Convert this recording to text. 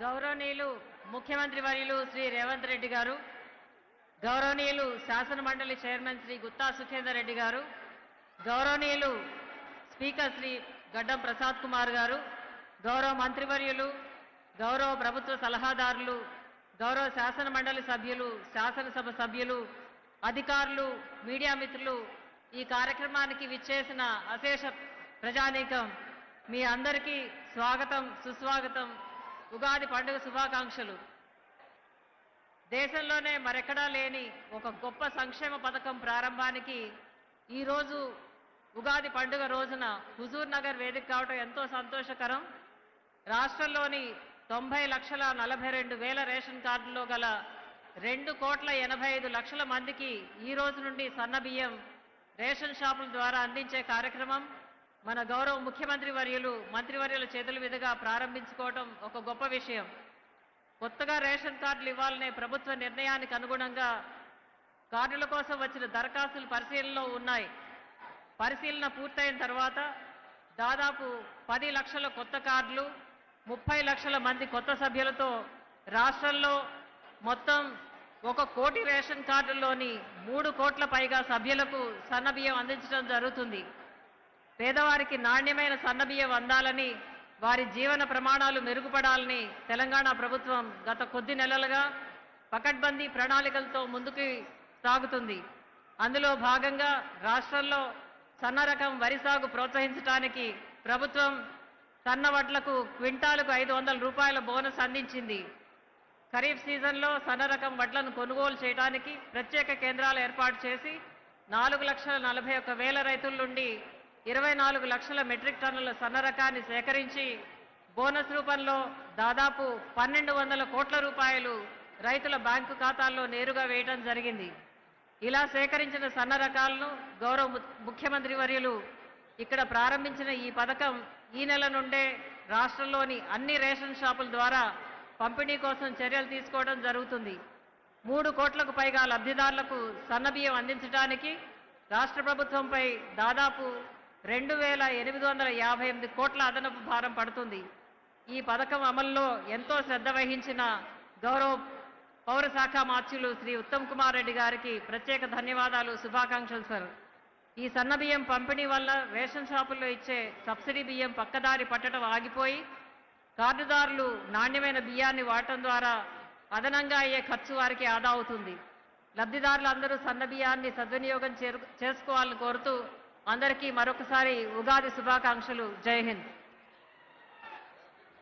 గౌరవనీయులు ముఖ్యమంత్రి వర్యులు శ్రీ రేవంత్ రెడ్డి గారు, గౌరవనీయులు శాసన మండలి చైర్మన్ శ్రీ గుత్తా సుఖేందర్ రెడ్డి గారు, గౌరవనీయులు స్పీకర్ శ్రీ గడ్డం ప్రసాద్ కుమార్ గారు, గౌరవ మంత్రివర్యులు, గౌరవ ప్రభుత్వ సలహాదారులు, గౌరవ శాసన మండలి సభ్యులు, శాసనసభ సభ్యులు, అధికారులు, మీడియా మిత్రులు, ఈ కార్యక్రమానికి విచ్చేసిన అశేష ప్రజానీకం మీ అందరికీ స్వాగతం, సుస్వాగతం. ఉగాది పండుగ శుభాకాంక్షలు. దేశంలోనే మరెక్కడా లేని ఒక గొప్ప సంక్షేమ పథకం ప్రారంభానికి ఈరోజు ఉగాది పండుగ రోజున హుజూర్ నగర్ వేదిక కావడం ఎంతో సంతోషకరం. రాష్ట్రంలోని 90,42,000 రేషన్ కార్డుల్లో గల 2,85,00,000 మందికి ఈ రోజు నుండి సన్నబియ్యం రేషన్ షాపుల ద్వారా అందించే కార్యక్రమం మన గౌరవ ముఖ్యమంత్రి వర్యులు, మంత్రివర్యుల చేతుల మీదుగా ప్రారంభించుకోవడం ఒక గొప్ప విషయం. కొత్తగా రేషన్ కార్డులు ఇవ్వాలనే ప్రభుత్వ నిర్ణయానికి అనుగుణంగా కార్డుల కోసం వచ్చిన దరఖాస్తులు పరిశీలనలో ఉన్నాయి. పరిశీలన పూర్తయిన తర్వాత దాదాపు 10 లక్షల కొత్త కార్డులు, 30 లక్షల మంది కొత్త సభ్యులతో రాష్ట్రంలో మొత్తం 1 కోటి రేషన్ కార్డుల్లోని 3 కోట్ల పైగా సభ్యులకు సన్నబియ్యం అందించడం జరుగుతుంది. పేదవారికి నాణ్యమైన సన్నబియ్యం అందాలని, వారి జీవన ప్రమాణాలు మెరుగుపడాలని తెలంగాణ ప్రభుత్వం గత కొద్ది నెలలుగా పకడ్బందీ ప్రణాళికలతో ముందుకు సాగుతుంది. అందులో భాగంగా రాష్ట్రంలో సన్న రకం వరి సాగు ప్రోత్సహించడానికి ప్రభుత్వం సన్న వడ్లకు క్వింటాలకు 500 రూపాయల బోనస్ అందించింది. ఖరీఫ్ సీజన్లో సన్న రకం వడ్లను కొనుగోలు చేయడానికి ప్రత్యేక కేంద్రాలు ఏర్పాటు చేసి 4,41,000 రైతుల నుండి 24 లక్షల మెట్రిక్ టన్నుల సన్న రకాన్ని సేకరించి బోనస్ రూపంలో దాదాపు 1,200 కోట్ల రూపాయలు రైతుల బ్యాంకు ఖాతాల్లో నేరుగా వేయడం జరిగింది. ఇలా సేకరించిన సన్న రకాలను గౌరవ ముఖ్యమంత్రి వర్యులు ఇక్కడ ప్రారంభించిన ఈ పథకం ఈ నెల నుండే రాష్ట్రంలోని అన్ని రేషన్ షాపుల ద్వారా పంపిణీ కోసం చర్యలు తీసుకోవడం జరుగుతుంది. 3 కోట్లకు పైగా లబ్ధిదారులకు సన్నబియ్యం అందించడానికి రాష్ట్ర ప్రభుత్వంపై దాదాపు 2,858 కోట్ల అదనపు భారం పడుతుంది. ఈ పథకం అమల్లో ఎంతో శ్రద్ధ వహించిన గౌరవ పౌర శాఖ మార్చులు శ్రీ ఉత్తమ్ కుమార్ రెడ్డి గారికి ప్రత్యేక ధన్యవాదాలు, శుభాకాంక్షలు సార్. ఈ సన్నబియ్యం పంపిణీ వల్ల రేషన్ షాపుల్లో ఇచ్చే సబ్సిడీ బియ్యం పక్కదారి పట్టడం ఆగిపోయి కార్డుదారులు నాణ్యమైన బియ్యాన్ని వాడటం ద్వారా అదనంగా అయ్యే ఖర్చు వారికి ఆదా అవుతుంది. లబ్ధిదారులందరూ సన్న బియ్యాన్ని సద్వినియోగం చేసుకోవాలని కోరుతూ అందరికీ మరొకసారి ఉగాది శుభాకాంక్షలు. జై హింద్.